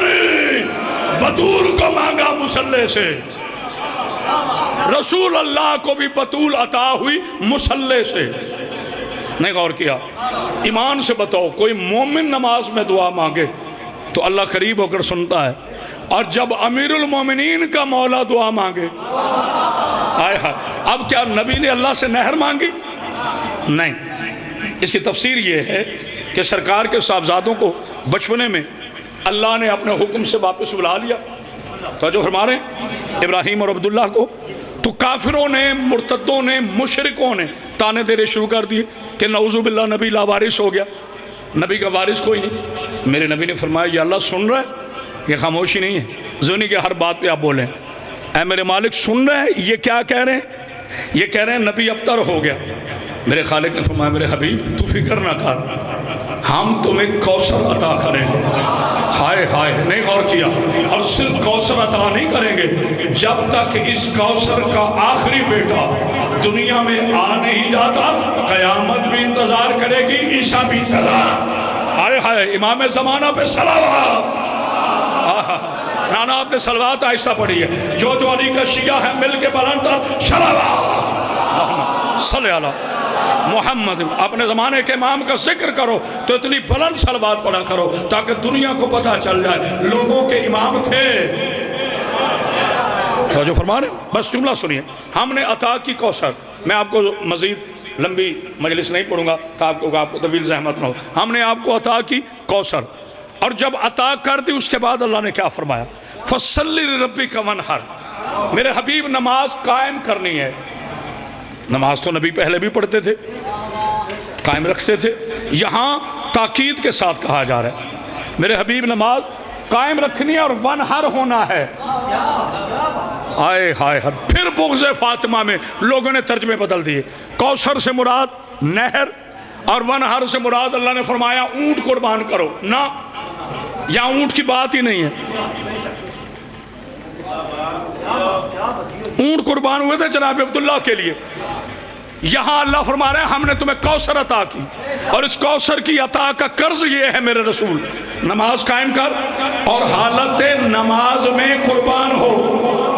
نہیں، بطول کو مانگا مصلے سے۔ رسول اللہ کو بھی بطول عطا ہوئی مصلے سے۔ نہیں غور کیا؟ ایمان سے بتاؤ، کوئی مومن نماز میں دعا مانگے تو اللہ قریب ہو کر سنتا ہے، اور جب امیر المومنین کا مولا دعا مانگے، آئے ہائے، اب کیا نبی نے اللہ سے نہر مانگی؟ نہیں۔ اس کی تفسیر یہ ہے کہ سرکار کے صاحبزادوں کو بچپنے میں اللہ نے اپنے حکم سے واپس بلا لیا، تو جو فرما رہے ہیں ابراہیم اور عبداللہ کو، تو کافروں نے، مرتدوں نے، مشرکوں نے تانے دینے شروع کر دیے کہ نعوذ باللہ نبی لاوارث ہو گیا، نبی کا وارث کوئی نہیں۔ میرے نبی نے فرمایا یہ اللہ سن رہا ہے، یہ خاموشی نہیں ہے، ضروری کہ ہر بات پہ آپ بولیں، اے میرے مالک سن رہے ہیں، یہ کیا کہہ رہے ہیں؟ یہ کہہ رہے ہیں نبی ابتر ہو گیا۔ میرے خالق نے فرمایا میرے حبیب تو فکر نہ کر، ہم تمہیں کوثر عطا کریں گے۔ ہائے ہائے، نہیں غور کیا؟ اور صرف کوثر عطا نہیں کریں گے جب تک اس کوثر کا آخری بیٹا دنیا میں آ نہیں جاتا، قیامت بھی انتظار کرے گی، عیسیٰ بھی انتظار۔ ہائے ہائے، امام زمانہ پہ صلوات۔ نانا آپ نے صلوات آہستہ پڑھی ہے، جو علی کا شیعہ ہے مل کے بلند تر صلوات صلی اللہ محمد۔ اپنے زمانے کے امام کا ذکر کرو تو اتنی بلند صلوات پڑھا کرو تاکہ دنیا کو پتہ چل جائے لوگوں کے امام تھے۔ جو فرما رہے ہیں بس جملہ سنیے، ہم نے عطا کی کوثر۔ میں آپ کو مزید لمبی مجلس نہیں پڑھوں گا تاکہ آپ کو طویل زحمت نہ ہو۔ ہم نے آپ کو عطا کی کوثر، اور جب عطا کر دی اس کے بعد اللہ نے کیا فرمایا؟ فَصَلِّ لِرَبِّكَ وَانْحَرْ، میرے حبیب نماز قائم کرنی ہے۔ نماز تو نبی پہلے بھی پڑھتے تھے، قائم رکھتے تھے، یہاں تاکید کے ساتھ کہا جا رہا ہے میرے حبیب نماز قائم رکھنی ہے اور ونہر ہونا ہے۔ آئے ہائے، پھر بغض فاطمہ میں لوگوں نے ترجمے بدل دیے، کوثر سے مراد نہر اور ونہر سے مراد اللہ نے فرمایا اونٹ قربان کرو، نہ یہاں اونٹ کی بات ہی نہیں ہے۔ اونٹ قربان ہوئے تھے جناب عبداللہ کے لیے، یہاں اللہ فرما رہے ہیں ہم نے تمہیں کوثر عطا کی، اور اس کوثر کی عطا کا قرض یہ ہے میرے رسول، نماز قائم کر اور حالت نماز میں قربان ہو۔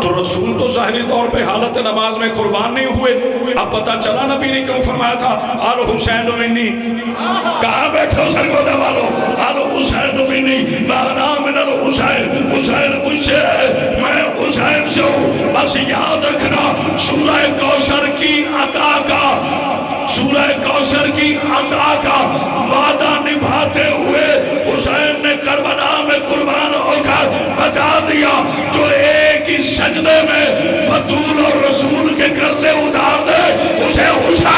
تو رسول تو ظاہری طور پہ حالت نماز میں قربان نہیں ہوئے، اب پتہ چلا نبی نے کیوں فرمایا تھا آل حسین منی، کہاں بیٹھے حسین کو دبا لو، آل حسین منی وانا من الحسین، حسین مجھ سے ہے میں حسین سے ہوں۔ بس یاد رکھنا سورہ کوثر کی عطا کا، سورہ کوثر کی عطا کا وعدہ نبھاتے ہوئے حسین نے کربلا میں قربان ہو کر بتا دیا جو ایک ہی سجدے میں بطول اور رسول کے قرضے اتار دے اسے حسین،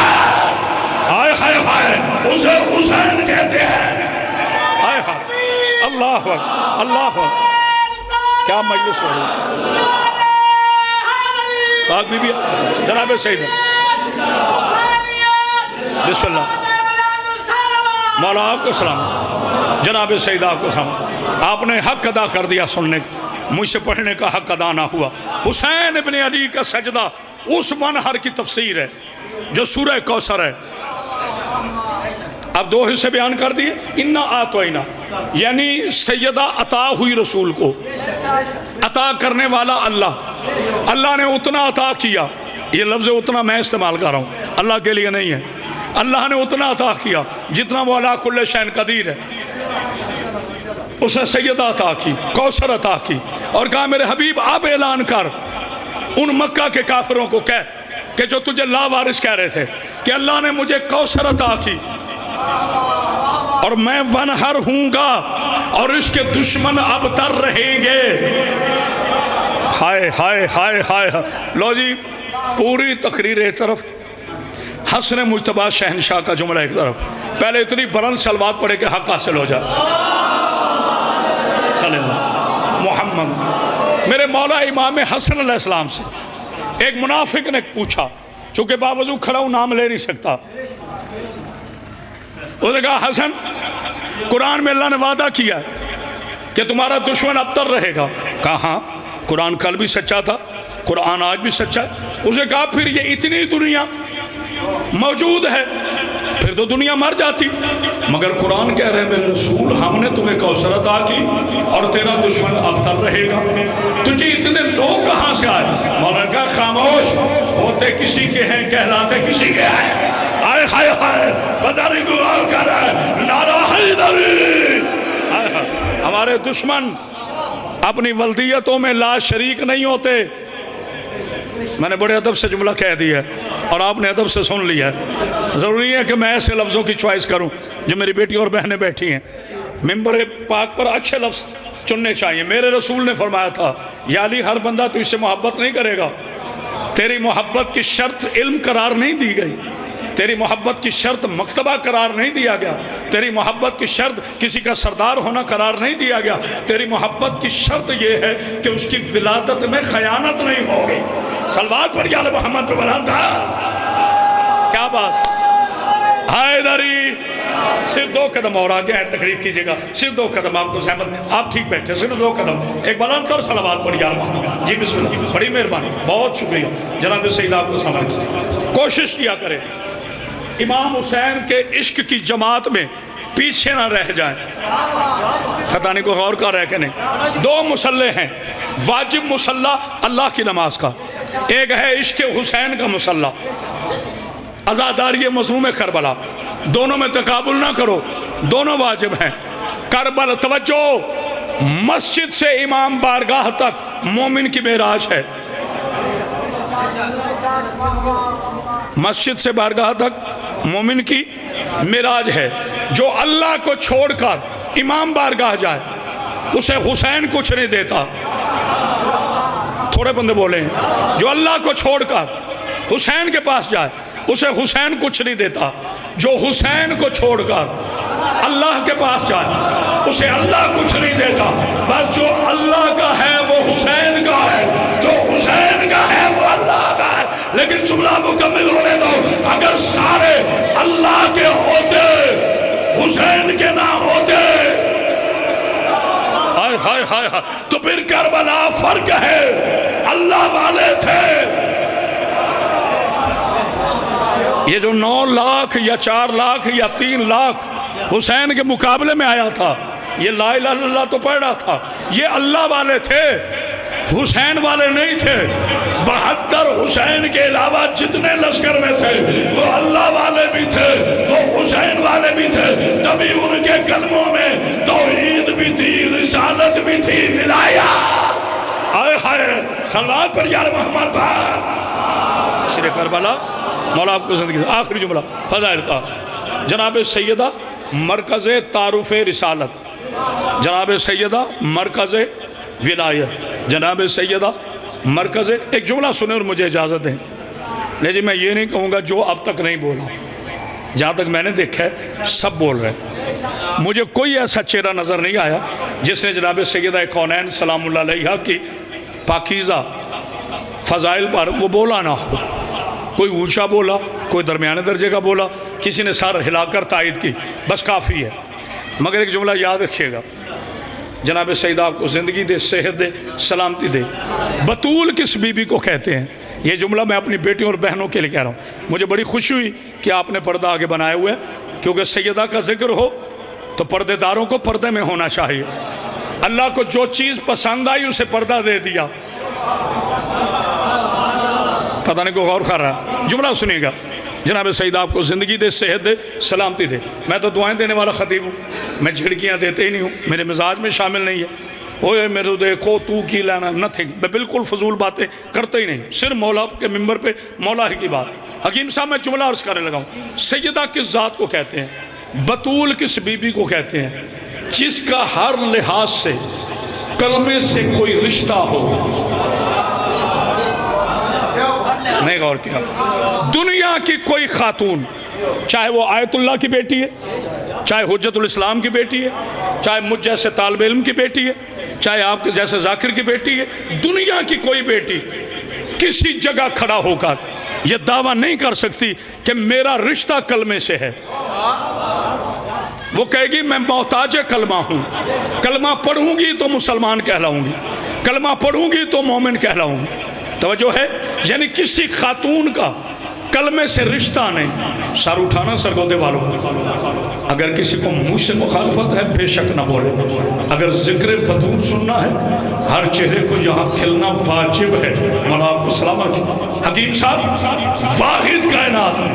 ہائے ہائے ہائے، اسے حسین کہتے ہیں۔ ہائے ہائے، اللہ اکبر، اللہ اکبر، کیا مجلس ہو رہی ہے۔ پاک بی بی جناب سیدہ بسم اللہ، مولا آپ کو سلام، جناب سیدہ آپ کو سلام، آپ نے حق ادا کر دیا سننے کا، مجھ سے پڑھنے کا حق ادا نہ ہوا۔ حسین ابن علی کا سجدہ اس منہر کی تفسیر ہے جو سورہ کوثر ہے۔ اب دو حصے بیان کر دیے، انا آتوینا یعنی سیدہ عطا ہوئی رسول کو، عطا کرنے والا اللہ، اللہ نے اتنا عطا کیا، یہ لفظ اتنا میں استعمال کر رہا ہوں، اللہ کے لیے نہیں ہے، اللہ نے اتنا عطا کیا جتنا وہ علی کل شیء قدیر ہے، اسے سیدہ عطا کی، کوثر عطا کی، اور کہا میرے حبیب آپ اعلان کر ان مکہ کے کافروں کو کہہ کہ جو تجھے لا وارث کہہ رہے تھے کہ اللہ نے مجھے کوثر عطا کی اور میں ونہر ہوں گا اور اس کے دشمن اب تر رہیں گے۔ ہائے ہائے ہائے ہائے، لو جی پوری تقریر ایک طرف، حسن مجتبیٰ شہنشاہ کا جملہ ایک طرف، پہلے اتنی بلند صلوات پڑھے کہ حق حاصل ہو جائے صلی اللہ محمد۔ میرے مولا امام حسن علیہ السلام سے ایک منافق نے پوچھا، چونکہ باوضو کھڑا ہوں نام لے نہیں سکتا، اس نے کہا حسن قرآن میں اللہ نے وعدہ کیا ہے کہ تمہارا دشمن ابتر رہے گا، کہا ہاں قرآن کل بھی سچا تھا، قرآن آج بھی سچا ہے۔ اس نے کہا پھر یہ اتنی دنیا موجود ہے پھر تو دنیا مر جاتی، مگر قرآن کہہ رہے ہیں میرے رسول ہم نے تمہیں کوثر عطا کی اور تیرا دشمن ابتر رہے گا. تجھے اتنے لوگ کہاں سے آئے؟ مولانا کہا خاموش، ہوتے کسی کے ہیں کہلاتے کسی کے ہیں. آئے ہائے ہائے پتہ نہیں کو غور کر رہا ہے نعرہ حیدری. ہمارے دشمن اپنی ولدیتوں میں لا شریک نہیں ہوتے. میں نے بڑے ادب سے جملہ کہہ دیا ہے اور آپ نے ادب سے سن لیا ہے. ضروری ہے کہ میں ایسے لفظوں کی چوائس کروں جو میری بیٹی اور بہنیں بیٹھی ہیں. ممبر پاک پر اچھے لفظ چننے چاہیے. میرے رسول نے فرمایا تھا یا علی ہر بندہ تو اس سے محبت نہیں کرے گا. تیری محبت کی شرط علم قرار نہیں دی گئی، تیری محبت کی شرط مکتبہ قرار نہیں دیا گیا، تیری محبت کی شرط کسی کا سردار ہونا قرار نہیں دیا گیا. تیری محبت کی شرط یہ ہے کہ اس کی ولادت میں خیانت نہیں ہوگی. صلوات پر یا محمد پہ بلند تھا. کیا بات حیدری. صرف 2 قدم اور آگے ہیں، تقریب کیجئے گا. صرف 2 قدم، آپ کو زحمت، آپ ٹھیک بیٹھے، صرف 2 قدم. ایک بلند تر صلوات پر یا محمد. جی بسم اللہ. بڑی مہربانی، بہت شکریہ جناب سید. آپ کو سمجھ کوشش کیا کریں امام حسین کے عشق کی جماعت میں پیچھے نہ رہ جائیں. پتہ نہیں کو غور کر رہے کہ نہیں. 2 مصلح ہیں. واجب مصلح اللہ کی نماز کا، ایک ہے عشق حسین کا مصلح، عزاداری مظلوم کربلا. دونوں میں تقابل نہ کرو، دونوں واجب ہیں. کربلا توجہ، مسجد سے امام بارگاہ تک مومن کی معراج ہے. مسجد سے بارگاہ تک مومن کی معراج ہے. جو اللہ کو چھوڑ کر امام بارگاہ جائے اسے حسین کچھ نہیں دیتا. تھوڑے بندے بولیں. جو اللہ کو چھوڑ کر حسین کے پاس جائے اسے حسین کچھ نہیں دیتا. جو حسین کو چھوڑ کر اللہ کے پاس جائے اسے اللہ کچھ نہیں دیتا. بس جو اللہ کا ہے وہ حسین کا ہے، جو حسین کا ہے وہ اللہ کا ہے. لیکن جملہ مکمل ہونے دو. اگر سارے اللہ کے ہوتے حسین کے نہ ہوتے ہائے ہائے ہائے تو پھر کربلا فرق ہے. اللہ والے تھے. یہ جو 9 لاکھ یا 4 لاکھ یا 3 لاکھ حسین کے مقابلے میں آیا تھا، یہ لا الہ الا اللہ تو پڑھ رہا تھا. یہ اللہ والے تھے، حسین والے نہیں تھے. 72 حسین کے علاوہ جتنے لشکر میں تھے وہ اللہ والے بھی تھے، وہ حسین والے بھی تھے. تبھی ان کے کلموں میں توحید بھی تھی، رسالت بھی تھی، ولایت. آئے ہائے صلوات پر یا محمد. شیر کربلا مولا آپ کو زندگی. آخری جملہ فضائل کا. جناب سیدہ مرکز تعارف رسالت، جناب سیدہ مرکز ولایت، جناب سیدہ مرکز. ایک جملہ سنیں اور مجھے اجازت دیں. لیکن میں یہ نہیں کہوں گا جو اب تک نہیں بولا. جہاں تک میں نے دیکھا ہے سب بول رہے ہیں. مجھے کوئی ایسا چہرہ نظر نہیں آیا جس نے جناب سیدہ کونین سلام اللہ علیہا کی پاکیزہ فضائل پر وہ بولا نہ ہو. کوئی اونچا بولا، کوئی درمیانے درجے کا بولا، کسی نے سر ہلا کر تائید کی، بس کافی ہے. مگر ایک جملہ یاد رکھیے گا. جناب سیدہ آپ کو زندگی دے، صحت دے، سلامتی دے. بطول کس بی بی کو کہتے ہیں؟ یہ جملہ میں اپنی بیٹیوں اور بہنوں کے لیے کہہ رہا ہوں. مجھے بڑی خوشی ہوئی کہ آپ نے پردہ آگے بنائے ہوئے، کیونکہ سیدہ کا ذکر ہو تو پردے داروں کو پردے میں ہونا چاہیے. اللہ کو جو چیز پسند آئی اسے پردہ دے دیا. پتہ نہیں کو غور کر رہا. جملہ سنیے گا. جناب سیدہ آپ کو زندگی دے، صحت دے، سلامتی دے. میں تو دعائیں دینے والا خطیب ہوں، میں جھڑکیاں دیتے ہی نہیں ہوں، میرے مزاج میں شامل نہیں ہے. اوے میرے دیکھو تو کی لینا، نتھنگ. میں بالکل فضول باتیں کرتے ہی نہیں، صرف مولا کے ممبر پہ مولا ہی کی بات. حکیم صاحب میں جملہ عرض کرنے لگا ہوں. سیدہ کس ذات کو کہتے ہیں؟ بطول کس بی بی کو کہتے ہیں؟ جس کا ہر لحاظ سے کلمے سے کوئی رشتہ ہو. نہیں غور کیا. دنیا کی کوئی خاتون، چاہے وہ آیت اللہ کی بیٹی ہے، چاہے حجت الاسلام کی بیٹی ہے، چاہے مجھ جیسے طالب علم کی بیٹی ہے، چاہے آپ جیسے ذاکر کی بیٹی ہے، دنیا کی کوئی بیٹی کسی جگہ کھڑا ہو کر یہ دعویٰ نہیں کر سکتی کہ میرا رشتہ کلمے سے ہے. وہ کہے گی میں محتاج کلمہ ہوں، کلمہ پڑھوں گی تو مسلمان کہلاؤں گی، کلمہ پڑھوں گی تو مومن کہلاؤں گی. توجہ ہے؟ یعنی کسی خاتون کا کلمے سے رشتہ نہیں، سر اٹھانا سرگودے والوں، اگر کسی کو منہ سے مخالفت ہے بے شک نہ بولے، اگر ذکر بطول سننا ہے ہر چہرے کو یہاں کھلنا واجب ہے۔ مولا آپ کو سلامت۔ حکیم صاحب واحد کائنات میں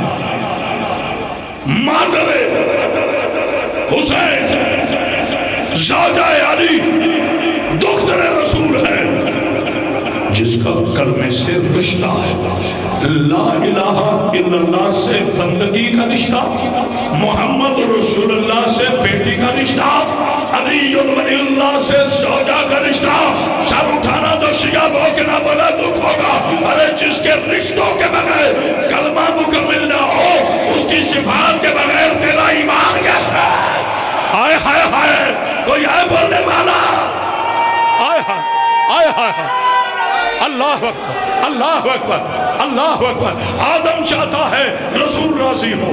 مادر حسین زوجہ علی دختر رسول ہے، جس کا کلمے سے رشتہ ہے، لا الہ الا اللہ سے بندگی کا رشتہ، محمد رسول اللہ سے بیٹی کا رشتہ، علی ولی اللہ سے زوجہ کا رشتہ۔ سر اٹھانا تو شیعہ ہو کے نہ بولا دکھ ہوگا۔ ارے جس کے رشتوں کے بغیر کلمہ مکمل نہ ہو، اس کی صفات کے بغیر تیرا ایمان کیسا ہے؟ آئے ہائے ہائے، کوئی ہے بولنے والا؟ آئے ہائے آئے ہائے، اللہ اکبر اللہ اکبر اللہ اکبر۔ آدم چاہتا ہے رسول راضی ہو،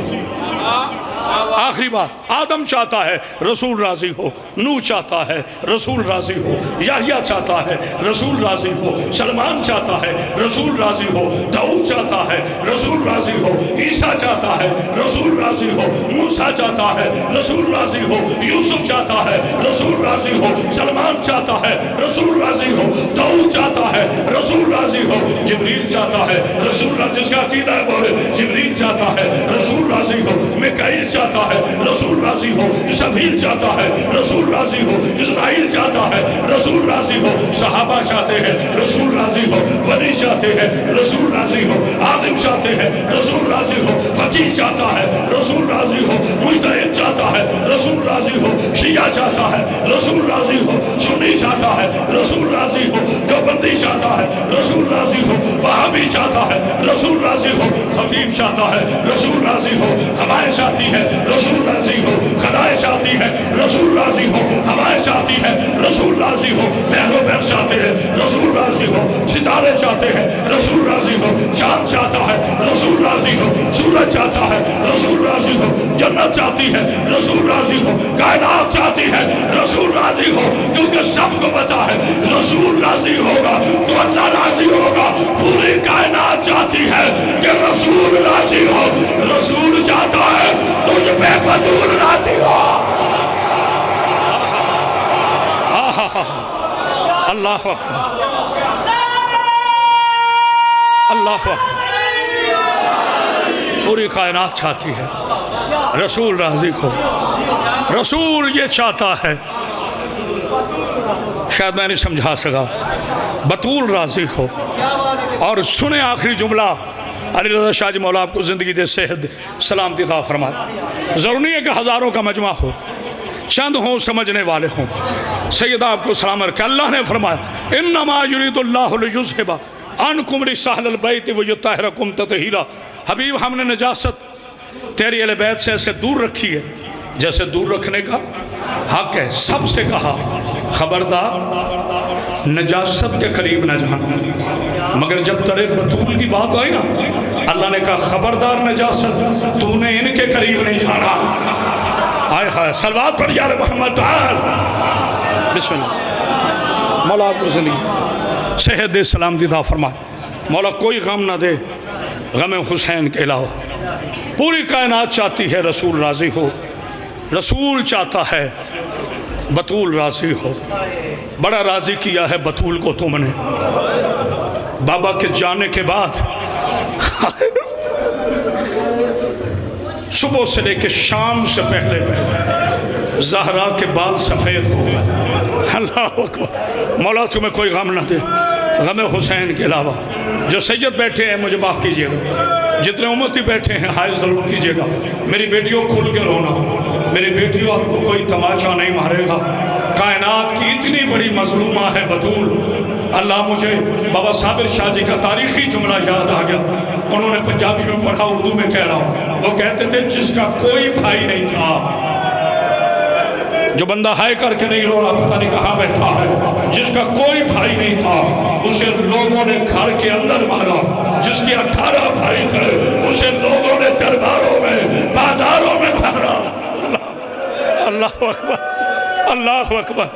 آخری بات، آدم چاہتا ہے رسول راضی ہو، نوح چاہتا ہے رسول راضی ہو، یحییٰ چاہتا ہے رسول راضی ہو، سلمان چاہتا ہے رسول راضی ہو، داؤد چاہتا ہے رسول راضی ہو، عیسیٰ چاہتا ہے رسول راضی ہو، موسیٰ چاہتا ہے رسول راضی ہو، یوسف چاہتا ہے رسول راضی ہو، سلمان چاہتا ہے رسول راضی ہو، داؤد چاہتا ہے رسول راضی ہو، جبریل چاہتا ہے رسول راضی، جس کا عقیدہ ہے بولے جبریل چاہتا ہے رسول راضی ہو، میکائیل چاہتا ہے رسول راضی ہو، اسرافیل چاہتا ہے رسول راضی ہو، اسرائیل چاہتا ہے رسول راضی ہو، صحابہ چاہتے ہیں رسول راضی ہو، ولی چاہتے ہیں رسول راضی ہو، عالم چاہتے ہیں رسول راضی ہو، فقیہ چاہتا ہے رسول راضی ہو، مجتہد چاہتا ہے رسول راضی ہو، شیعہ چاہتا ہے رسول راضی ہو، سنی چاہتا ہے رسول راضی ہو، دیوبندی چاہتا ہے رسول راضی ہو، وہابی چاہتا ہے رسول راضی ہو، خطیب چاہتا ہے رسول راضی ہو، ہوائیں چاہتی ہے رسول راضی ہو، خدائیں چاہتی ہے رسول راضی ہو، ہوائیں چاہتی ہے رسول راضی ہو، بحر و بحر چاہتے ہیں رسول راضی ہو، ستارے چاہتے ہیں رسول راضی ہو، چاند چاہتا ہے رسول راضی ہو، سورج چاہتا ہے رسول راضی ہو، جنت چاہتی ہے رسول راضی ہو، کائنات چاہتی ہے رسول راضی ہو، کیونکہ سب کو پتا ہے رسول راضی ہوگا تو اللہ راضی ہوگا۔ پوری کائنات چاہتی ہے کہ رسول راضی ہو، رسول چاہتا ہے تجھ پہ بطول راضی ہو۔ اللہ اکبر اللہ اکبر۔ پوری کائنات چاہتی ہے رسول راضی ہو، رسول یہ چاہتا ہے، شاید میں نہیں سمجھا سکا، بطول راضی ہو۔ اور سنیں آخری جملہ، علی رضا شاہ جی مولا آپ کو زندگی دے، صحت دے، سلامتی عطا فرمائے۔ ضرور نہیں ہے کہ ہزاروں کا مجمع ہو، چند ہوں سمجھنے والے ہوں۔ سیدہ آپ کو سلام رکھے، اللہ نے فرمایا انما یرید اللہ لیذھب عنکم رجس اہل البیت ویطہرکم تطہیرا۔ حبیب ہم نے نجاست تیری اہل بیت سے ایسے دور رکھی ہے جیسے دور رکھنے کا حق ہے۔ سب سے کہا خبردار نجاست کے قریب نہ جانا، مگر جب تیرے بطول کی بات آئی نا، اللہ نے کہا خبردار نجاست، تو نے ان کے قریب نہیں جانا۔ آئے ہائے، صلوات پر یا محمد تعال۔ بسم اللہ۔ مولا آپ کو زندگی صحت دے، سلامتی عطا فرمائے۔ مولا کوئی غم نہ دے غم حسین کے علاوہ۔ پوری کائنات چاہتی ہے رسول راضی ہو، رسول چاہتا ہے بطول راضی ہو۔ بڑا راضی کیا ہے بطول کو تم نے، بابا کے جانے کے بعد صبح سے لے کے شام سے پہلے زہرا کے بال سفید ہو گئے۔ اللہ اکبر۔ مولا تمہیں کوئی غم نہ دے غم حسین کے علاوہ۔ جو سید بیٹھے ہیں مجھے معاف کیجئے گا، جتنے امتی بیٹھے ہیں ہائے ضرور کیجئے گا۔ میری بیٹیوں کھل کے رونا، میری بیٹیوں آپ کو کوئی تماشا نہیں مارے گا۔ کائنات کی اتنی بڑی مظلومہ ہے بطول۔ اللہ مجھے بابا صابر شاہ جی کا تاریخی جملہ یاد آ گیا، انہوں نے پنجابی میں پڑھا، اردو میں کہہ رہا ہوں۔ وہ کہتے تھے جس کا کوئی بھائی نہیں تھا، جو بندہ ہائے کر کے نہیں رو رہا، پتہ نہیں کہاں بیٹھا ہے، جس کا کوئی بھائی نہیں تھا اسے لوگوں نے گھر کے اندر مارا۔ جس کے 18 بھائی تھے اسے لوگوں نے درباروں میں، بازاروں میں مارا۔ اللہ اکبر اللہ اکبر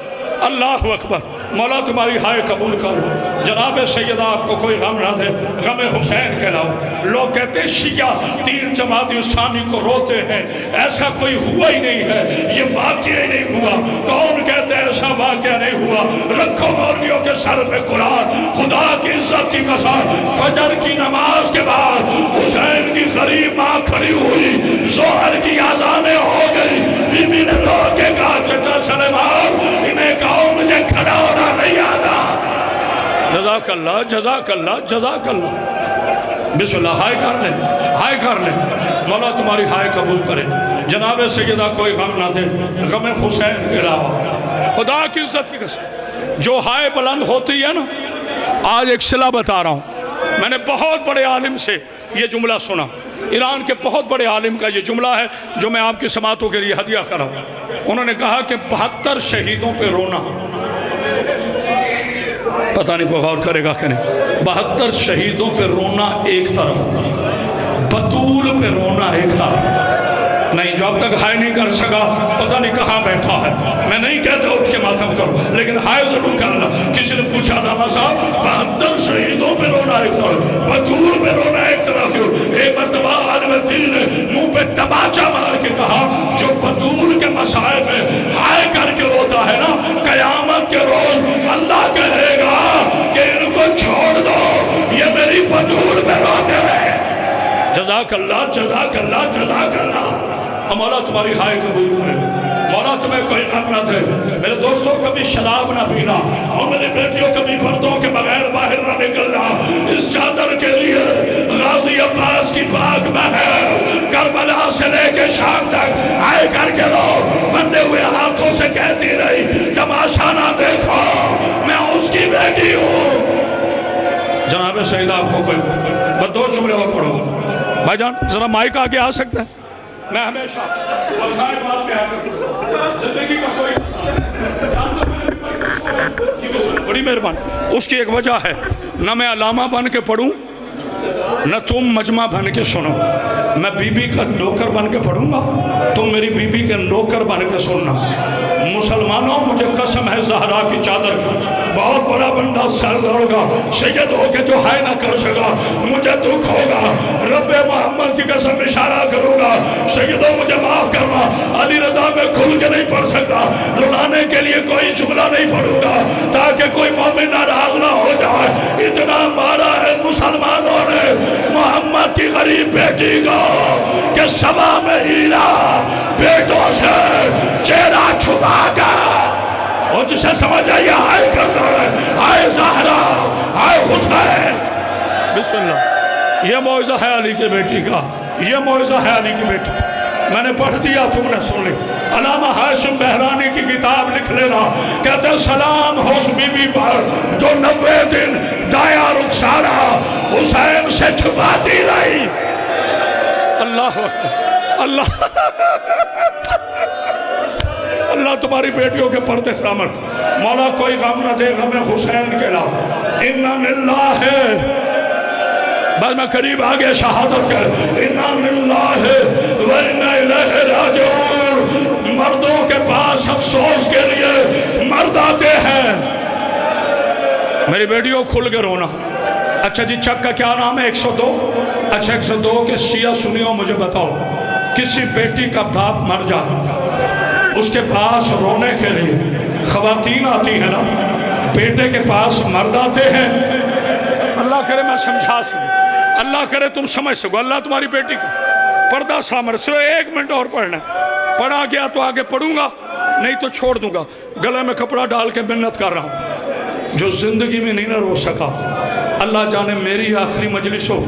اللہ اکبر۔ مولا تمہاری ہائے قبول کر۔ جناب سیدہ آپ کو کوئی غم نہ دے، غم حسین کے لاؤ۔ لوگ کہتے ہیں شیعہ تین جمادی ثانی کو روتے ہیں، ایسا کوئی ہوا ہی نہیں ہے، یہ واقعہ ہی نہیں ہوا۔ کون کہتے ہیں ایسا واقعہ نہیں ہوا؟ رکھو مولویوں کے سر پہ قرآن، خدا کی عزت کی قسم، فجر کی نماز کے بعد حسین کی غریب ماں کھڑی ہوئی، ظہر کی اذانیں ہو گئی، بی بی نے رو کے کہا چچا سلیمان انہیں کہو مجھے کھڑا ہونا نہیں آتا۔ جزاک اللہ، جزاک اللہ، جزاک اللہ۔ بسم اللہ، ہائے کر لیں، ہائے کر لیں، مولا تمہاری ہائے قبول کرے۔ جناب سیدہ کوئی غم نہ دے، غم حسین کے علاوہ، خدا کی عزت کی قسم جو ہائے بلند ہوتی ہے نا۔ آج ایک صلہ بتا رہا ہوں، میں نے بہت بڑے عالم سے یہ جملہ سنا، ایران کے بہت بڑے عالم کا یہ جملہ ہے جو میں آپ کی سماعتوں کے لیے ہدیہ کر رہا ہوں۔ انہوں نے کہا کہ 72 شہیدوں پہ رونا، پتہ نہیں کوئی غور کرے گا کہ نہیں، 72 شہیدوں پہ رونا ایک طرف، بطول پہ رونا ایک طرف۔ نہیں، جو اب تک ہائے نہیں کر سکا پتہ نہیں کہاں بیٹھا ہے۔ میں نہیں کہتا اٹھ کے ماتم کرو، لیکن ہائے ضرور کرنا۔ کسی نے پوچھا داما صاحب 72 شہیدوں پہ رونا ایک طرف، بطول پہ رونا ایک طرف کیوں؟ ایک مرتبہ عالم دین نے منہ پہ تماچا مار کے کہا جو بطول کے مسائل میں ہائے کر کے روتا ہے نا، قیامت کے روز اللہ کہے گا کہ ان کو چھوڑ دو، یہ میری بطول پہ روتے رہے۔ جزاک اللہ، جزاک اللہ، جزاک اللہ۔ مولا تمہاری ہائے قبول کرے، مولا تمہیں کوئی غم نہ دے۔ میرے دوستوں کبھی شراب نہ پینا، اور میری بیٹیوں کبھی پردوں کے بغیر باہر نہ نکلنا۔ اس چادر کے لیے غازی عباس کی پاک محل کربلا سے لے کے شام تک ہائے کر کے رو، بندے ہوئے ہاتھوں سے کہتی رہی تماشا نہ دیکھو میں اس کی بیٹی ہوں۔ جناب سیدہ آپ کو کوئی بس 2 جملے اور پڑھو بھائی جان، ذرا مائک آگے آ سکتا ہے؟ میں ہمیشہ وسائل بات کیا کرتا ہوں، زندگی کا کوئی بڑی مہربانی۔ اس کی ایک وجہ ہے، نہ میں علامہ بن کے پڑھوں نہ تم مجمع بن کے سنو۔ میں بی بی کا نوکر بن کے پڑھوں گا، تم میری بی بی کے نوکر بن کے سننا۔ مسلمانوں مجھے قسم ہے زہرا کی چادر کی، بہت بڑا بندہ سر ہوگا، سید ہو کے جو ہائے نہ کر سکا، مجھے دکھ ہوگا، رب محمد کی قسم اشارہ کروں گا، سیدوں مجھے معاف کرنا، علی رضا میں کھل کے نہیں پڑھ سکتا، رلانے کے لیے کوئی جملہ نہیں پڑھوں گا تاکہ کوئی مومن ناراض نہ ہو جائے۔ اتنا مارا ہے مسلمانوں نے محمد کی غریب بیٹی کو کہ سبا میں ہیرا بیٹوں سے چہرہ چھپا کر، اور جسے سمجھ آئیے ہائے کرتا ہے، ہائے زہرا، ہائے حسین۔ بسم اللہ، یہ معجزہ ہے علی کی بیٹی کا، یہ معجزہ ہے علی کی بیٹی کا۔ میں نے پڑھ دیا، تم نے سن لی۔ علامہ ہاشم بہرانی کی کتاب لکھ لینا، کہتے ہیں سلام ہو اس بی بی پر جو 90 دن دایا رخسارا حسین سے چھپاتی رہی۔ اللہ اللہ اللہ تمہاری بیٹیوں کے پردے سلامت۔ مولا کوئی غم نہ دے غم حسین کے علاوہ۔ اِنَّا لِلَّهِ، بس میں قریب آگے شہادت کر، اِنَّا لِلَّهِ وَإِنَّا إِلَيْهِ رَاجِعُونَ۔ مردوں کے پاس افسوس کے لیے مرد آتے ہیں۔ میری بیٹیوں کھل کے رونا۔ اچھا جی چک کا کیا نام ہے؟ 102۔ اچھا 102 کے شیعہ سنیوں مجھے بتاؤ، کسی بیٹی کا باپ مر جائے، اس کے پاس رونے کے لیے خواتین آتی ہیں نا، بیٹے کے پاس مرد آتے ہیں۔ اللہ کرے میں سمجھا سکوں، اللہ کرے تم سمجھ سکو، اللہ تمہاری بیٹی کا پردہ سامر سے 1 منٹ اور پڑھنا، پڑھا گیا تو آگے پڑھوں گا، نہیں تو چھوڑ دوں گا۔ گلے میں کپڑا ڈال کے منت کر رہا ہوں، جو زندگی میں نہیں نہ رو سکا، اللہ جانے میری آخری مجلس ہو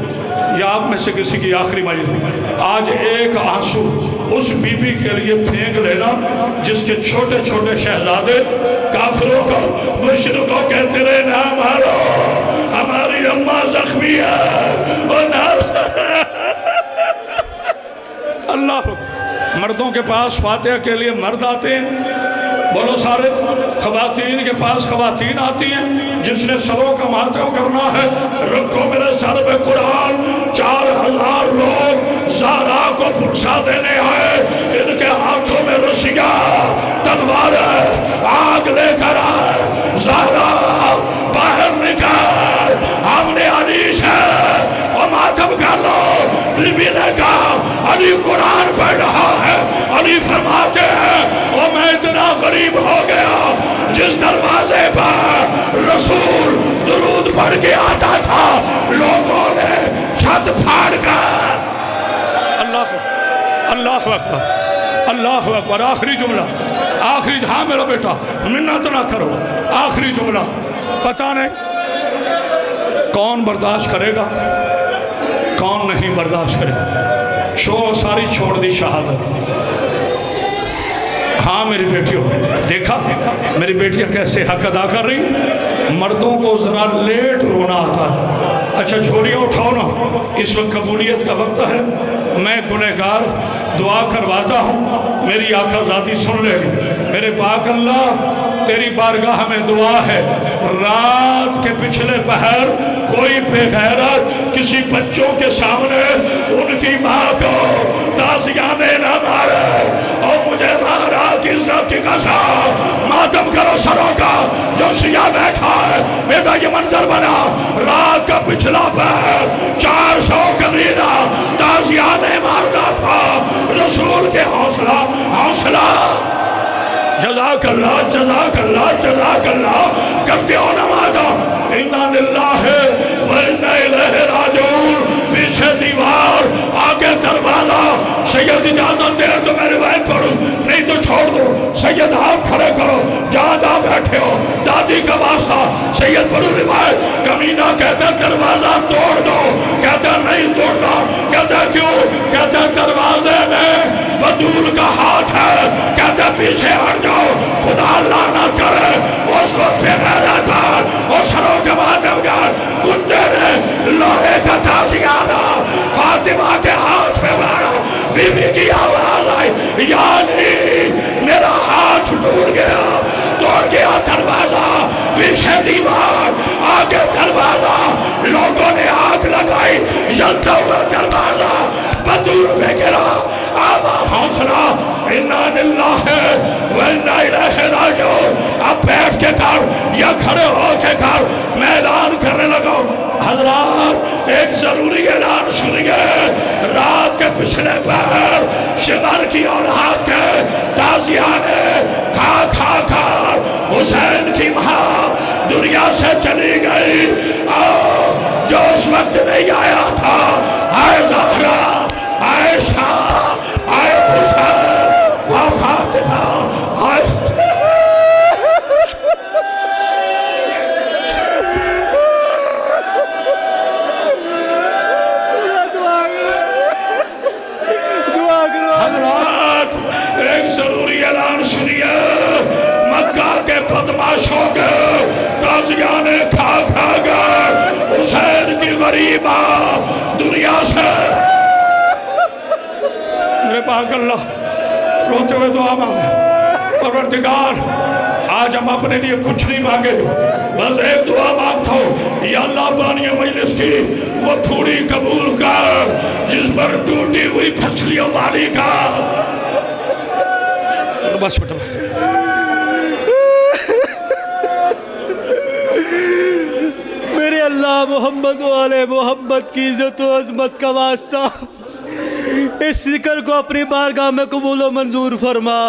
یا آپ میں سے کسی کی آخری مجلس، آج ایک آنسو اس بی بی کے لیے پھینک لینا جس کے چھوٹے چھوٹے شہزادے کافروں کو مشرکوں کہتے رہے نہ مارو، ہماری اماں زخمی ہے، اللہ۔ مردوں کے پاس فاتحہ کے لیے مرد آتے ہیں، بولو سارے۔ خواتین کے پاس خواتین آتی ہیں، جس نے سروں کا ماتم کرنا ہے، رکھو میرے سر پہ قرآن۔ 4000 لوگ زہرا کو پرسا دینے آئے، ان کے ہاتھوں میں رسیاں تلوار آگ لے کر آئے، زہرا باہر نکال۔ علی قرآن پڑھ رہا ہے، علی فرماتے ہیں اور میں اتنا غریب ہو گیا، جس دروازے پر رسول درود پڑھ کے آتا تھا لوگوں نے چھت پھاڑ کر اللہ اکبر اللہ اکبر۔ آخری جملہ، آخری، ہاں میرا بیٹا منت نہ کرو، آخری جملہ، پتہ نہیں کون برداشت کرے گا کون نہیں برداشت کرے گا۔ شو ساری چھوڑ دی شہادت۔ ہاں میری بیٹیوں، دیکھا میری بیٹیاں کیسے حق ادا کر رہی، مردوں کو ذرا لیٹ رونا آتا ہے۔ اچھا جھولیاں اٹھاؤ نا، اس وقت قبولیت کا وقت ہے، میں گنہگار دعا کرواتا ہوں، میری آقا ذاتی سن لے۔ میرے پاک اللہ تیری بارگاہ میں دعا ہے، رات کے پچھلے پہر کوئی بے غیرت کسی بچوں کے سامنے ان کی ماں کو تازیانے نہ مارے، اور مجھے رات کی عزت کی قسم ماتم کرو سروں کا جو سیاہ بیٹھا ہے۔ بیٹا یہ منظر بنا، رات کا پچھلا پہر 400 کمینہ تازیانے مارتا تھا، رسول کے حوصلہ جزاک اللہ جزاک اللہ جزاک اللہ کرتے ہو نمازہ۔ اِنَّا لِلَّهِ وَإِنَّا إِلَيْهِ رَاجِعُونَ۔ پیچھے دیوار آگے دروازہ۔ سید اجازت دے تو میں روایت پڑھوں، نہیں تو چھوڑ دو۔ سید ہاتھ کھڑے کرو جہاں بیٹھے ہو، دادی کا واسطہ سید پڑھو روایت۔ کمینہ کہتا ہے دروازہ توڑ دو، کہتا ہے نہیں توڑتا، کہتا ہے کیوں، کہتا ہے دروازے میں بدول کا ہاتھ ہے، کہتا ہے پیچھے ہٹ جاؤ، خدا لعنت کرے اس کو بے غیرت اور سروں کے ماتم گر کتے نے لوہے کا تازیانہ فاطمہ کے ہاتھ پہ مارا۔ بی بی کی آواز آئی، یعنی میرا ہاتھ ٹوٹ گیا، توڑ گیا دروازہ، پیچھے دیوار آگے دروازہ، لوگوں نے آگ لگائی، جلتا ہوا دروازہ بدور پہ گرا۔ حوصلہ، اِنَّا لِلَّهِ وَإِنَّا إِلَيْهِ رَاجِعُونَ۔ اب بیٹھ کے کر یا کھڑے ہو کے کر، میں اعلان کرنے لگا حضرات ایک ضروری اعلان سنیے۔ رات کے پچھلے پہر شمر کی اولاد کے تازیانے کھا کھا کر حسین کی ماں دنیا سے چلی گئی، اور جو اس وقت نہیں آیا تھا، آئے زہرا، آئے شاہ، آئے حسین، آئے فاطمہ، آئے حضرات ایک ضروری اعلان سنیے۔ مکہ کے بدماشوں کے تازیانے کھا کھا کر حسین کی غریب ماں دنیا سے، میرے پاک اللہ روتے ہوئے دعا مانگے، پروردگار آج ہم اپنے لیے کچھ نہیں مانگے، بس ایک دعا مانگتا ہوں، یا اللہ بانی مجلس کی وہ پھوڑی قبول کر جس پر ٹوٹی ہوئی پھسلیوں والی کا بس چھوٹا میرے اللہ محمد و آل محمد کی عزت و عظمت کا واسطہ اس ذکر کو اپنی بارگاہ میں قبول و منظور فرما۔